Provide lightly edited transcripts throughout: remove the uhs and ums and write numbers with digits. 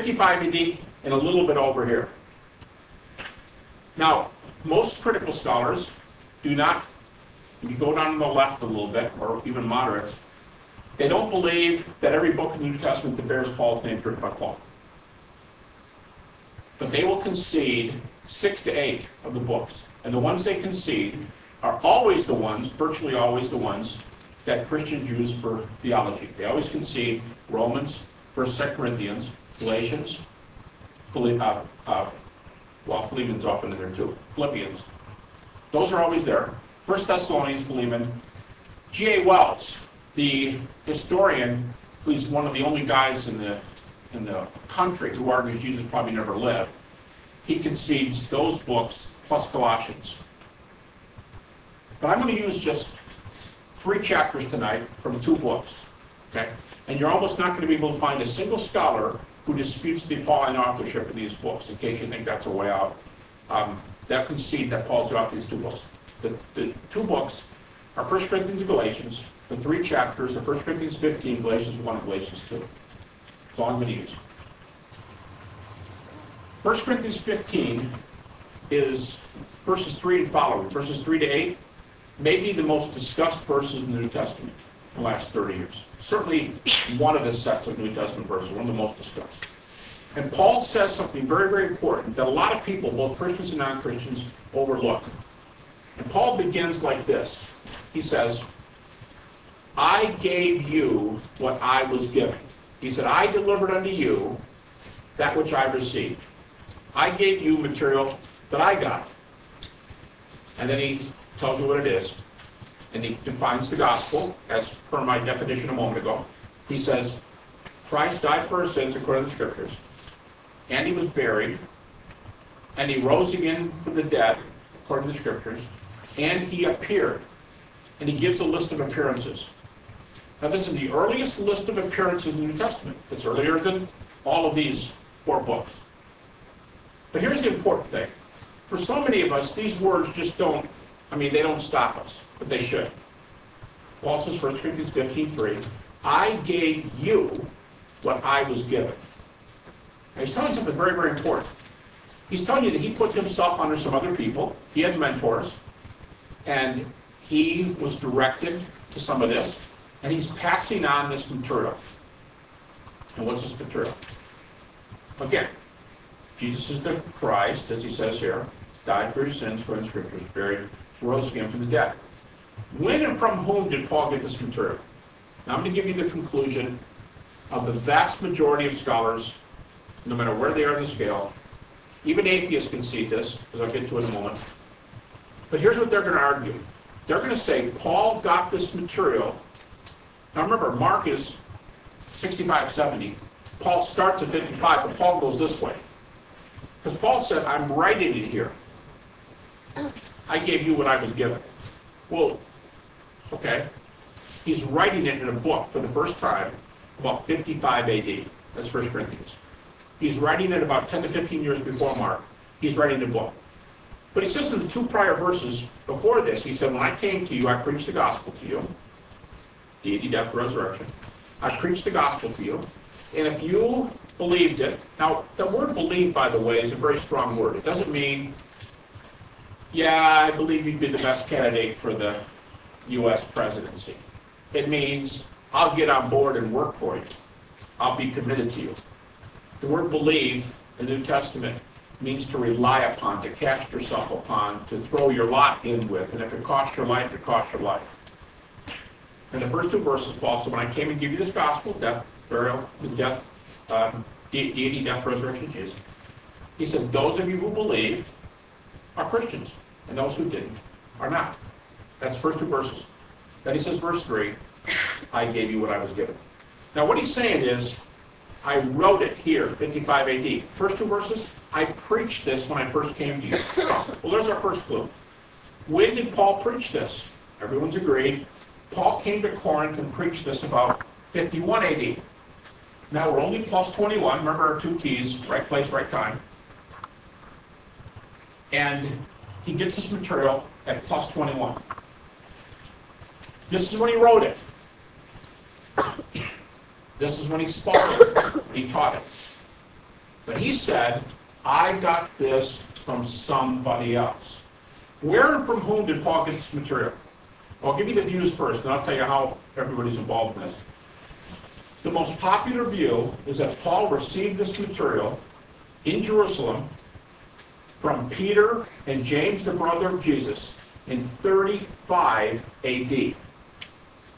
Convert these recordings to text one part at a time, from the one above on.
55 AD and a little bit over here. Now, most critical scholars do not, if you go down to the left a little bit, or even moderates, they don't believe that every book in the New Testament that bears Paul's name is written by Paul. But they will concede 6 to 8 of the books. And the ones they concede are always the ones, virtually always the ones, that Christians use for theology. They always concede Romans, 1st, 2nd Corinthians, Galatians, Philippians often in there too, Philippians. Those are always there. 1 Thessalonians, Philemon. G.A. Wells, the historian, who's one of the only guys in the country who argues Jesus probably never lived, he concedes those books plus Colossians. But I'm going to use just 3 chapters tonight from 2 books, okay? And you're almost not going to be able to find a single scholar who disputes the Pauline authorship of these books, in case you think that's a way out. That concede that Paul's author these 2 books. The 2 books are 1 Corinthians and Galatians. The 3 chapters are 1 Corinthians 15, Galatians 1, and Galatians 2. That's all I'm going to use. 1 Corinthians 15 is verses 3 and following, verses 3 to 8, maybe the most discussed verses in the New Testament in the last 30 years. Certainly one of the sets of New Testament verses, one of the most discussed. And Paul says something very, very important that a lot of people, both Christians and non-Christians, overlook. And Paul begins like this. He says, I gave you what I was given. He said, I delivered unto you that which I received. I gave you material that I got. And then he tells you what it is. And he defines the gospel, as per my definition a moment ago. He says, Christ died for our sins according to the Scriptures. And he was buried. And he rose again from the dead, according to the Scriptures. And he appeared. And he gives a list of appearances. Now this is the earliest list of appearances in the New Testament. It's earlier than all of these 4 books. But here's the important thing. For so many of us, these words just don't, they don't stop us, but they should. Paul says, 1 Corinthians 15:3, I gave you what I was given. Now he's telling you something very, very important. He's telling you that he put himself under some other people. He had mentors, and he was directed to some of this, and he's passing on this material. And what's this material? Again, Jesus is the Christ, as he says here, died for your sins, according to the Scriptures, buried, rose again from the dead. When and from whom did Paul get this material? Now I'm going to give you the conclusion of the vast majority of scholars, no matter where they are in the scale. Even atheists concede this, as I'll get to in a moment. But here's what they're going to argue. They're going to say Paul got this material. Now remember, Mark is 65, 70. Paul starts at 55, but Paul goes this way. Because Paul said, I'm writing it here. I gave you what I was given. Well, okay. He's writing it in a book for the first time about 55 AD. That's 1 Corinthians. He's writing it about 10 to 15 years before Mark. He's writing the book. But he says in the 2 prior verses before this, he said, when I came to you, I preached the gospel to you. Deity, death, resurrection. I preached the gospel to you. And if you believed it, now the word believe, by the way, is a very strong word. It doesn't mean, yeah, I believe you'd be the best candidate for the U.S. presidency. It means, I'll get on board and work for you. I'll be committed to you. The word believe in the New Testament means to rely upon, to cast yourself upon, to throw your lot in with. And if it costs your life, it costs your life. In the first 2 verses, Paul said, when I came and give you this gospel, death, burial, death, deity, death, resurrection of Jesus, he said, those of you who believed are Christians, and those who didn't are not. That's the first 2 verses. Then he says, verse 3, I gave you what I was given. Now what he's saying is, I wrote it here, 55 AD. First 2 verses, I preached this when I first came to you. Well, there's our first clue. When did Paul preach this? Everyone's agreed. Paul came to Corinth and preached this about 51 AD. Now we're only plus 21. Remember our 2 keys, right place, right time. And he gets this material at plus 21. This is when he wrote it. This is when he spoke it. He taught it. he said, I got this from somebody else. Where and from whom did Paul get this material? Well, I'll give you the views first, and I'll tell you how everybody's involved in this. The most popular view is that Paul received this material in Jerusalem from Peter and James, the brother of Jesus, in 35 AD.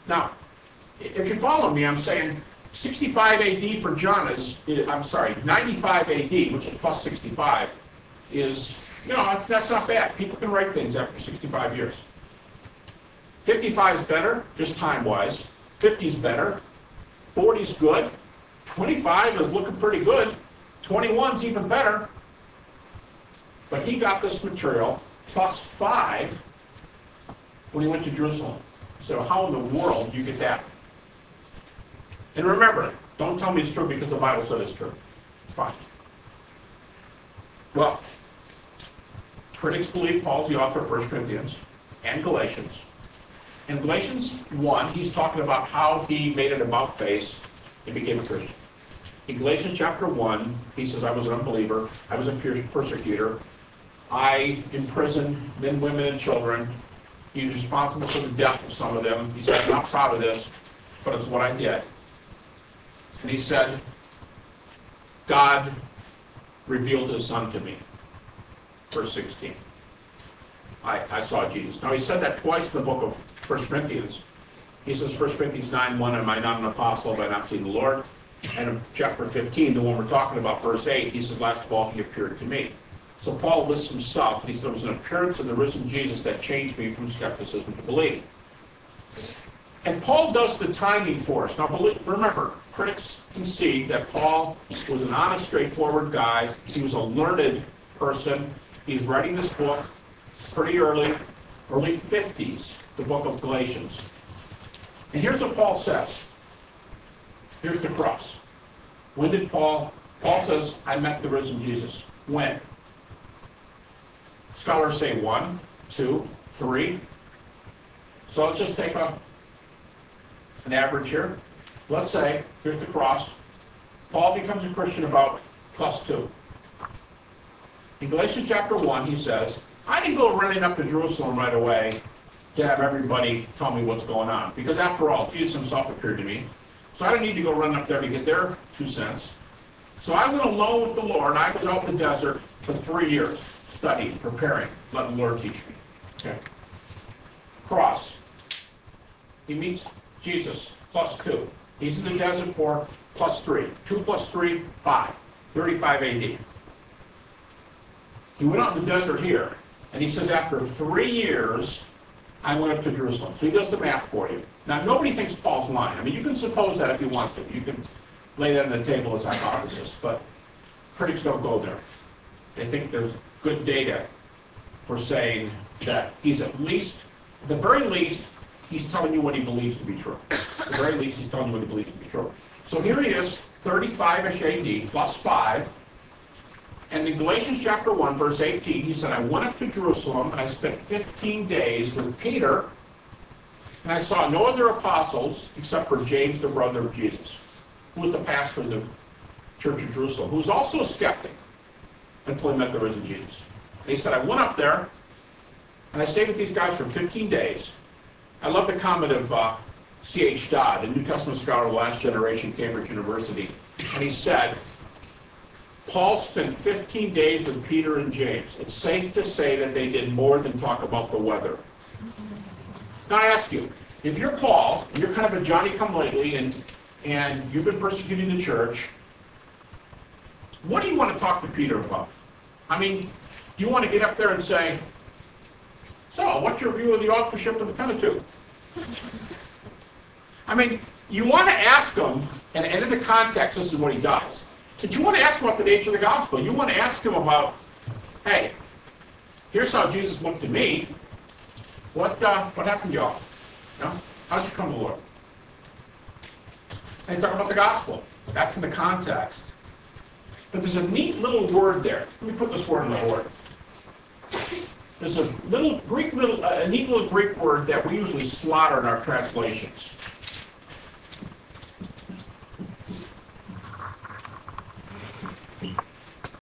Now, if you follow me, I'm saying 65 AD for John is, 95 AD, which is plus 65, is, that's not bad. People can write things after 65 years. 55 is better, just time-wise. 50 is better. 40 is good. 25 is looking pretty good. 21 is even better. But he got this material plus 5 when he went to Jerusalem. So how in the world do you get that? And remember, don't tell me it's true because the Bible said it's true. Fine. Well, critics believe Paul's the author of 1 Corinthians and Galatians. In Galatians 1, he's talking about how he made an about-face and became a Christian. In Galatians chapter 1, he says, I was an unbeliever, I was a persecutor, I imprisoned men, women, and children. He was responsible for the death of some of them. He said, I'm not proud of this, but it's what I did. And he said, God revealed his son to me. Verse 16. I saw Jesus. Now he said that twice in the book of 1 Corinthians. He says, 1 Corinthians 9:1, am I not an apostle? Have I not seen the Lord? And in chapter 15, the one we're talking about, verse 8, he says, last of all, he appeared to me. So Paul lists himself, and he said, it was an appearance of the risen Jesus that changed me from skepticism to belief. And Paul does the timing for us. Now, remember, critics concede that Paul was an honest, straightforward guy. He was a learned person. He's writing this book pretty early 50s, the book of Galatians. And here's what Paul says. Here's the crux. When did Paul says, I met the risen Jesus. When? Scholars say 1, 2, 3. So let's just take an average here. Let's say, here's the cross. Paul becomes a Christian about +2. In Galatians chapter 1, he says, I didn't go running up to Jerusalem right away to have everybody tell me what's going on. Because after all, Jesus himself appeared to me. So I don't need to go run up there to get their 2 cents. So I went alone with the Lord. I was out in the desert for 3 years, studying, preparing, letting the Lord teach me. Okay. Cross. He meets Jesus, +2. He's in the desert for +3. 2 + 3, 5. 35 AD. He went out in the desert here, and he says after 3 years, I went up to Jerusalem. So he does the math for you. Now, nobody thinks Paul's lying. I mean, you can suppose that if you want to. You can lay that on the table as hypothesis, but critics don't go there. They think there's good data for saying that he's at the very least, he's telling you what he believes to be true. At the very least, he's telling you what he believes to be true. So here he is, 35-ish AD, +5. And in Galatians chapter 1, verse 18, he said, I went up to Jerusalem, and I spent 15 days with Peter, and I saw no other apostles except for James, the brother of Jesus, who was the pastor of the church of Jerusalem, who was also a skeptic until he met the risen Jesus. And he said, I went up there, and I stayed with these guys for 15 days. I love the comment of C.H. Dodd, a New Testament scholar of the last generation, Cambridge University. And he said, Paul spent 15 days with Peter and James. It's safe to say that they did more than talk about the weather. Now I ask you, if you're Paul, and you're kind of a Johnny-come-lately, and you've been persecuting the church, what do you want to talk to Peter about? I mean, do you want to get up there and say, so, what's your view of the authorship of the Pentateuch? I mean, you want to ask him, and in the context, this is what he does. But you want to ask him about the nature of the gospel. You want to ask him about, hey, here's how Jesus looked to me. What happened to y'all? You know? How'd you come to the Lord? And you talk about the gospel. That's in the context. But there's a neat little word there. Let me put this word in the word. There's a neat little Greek word that we usually slaughter in our translations.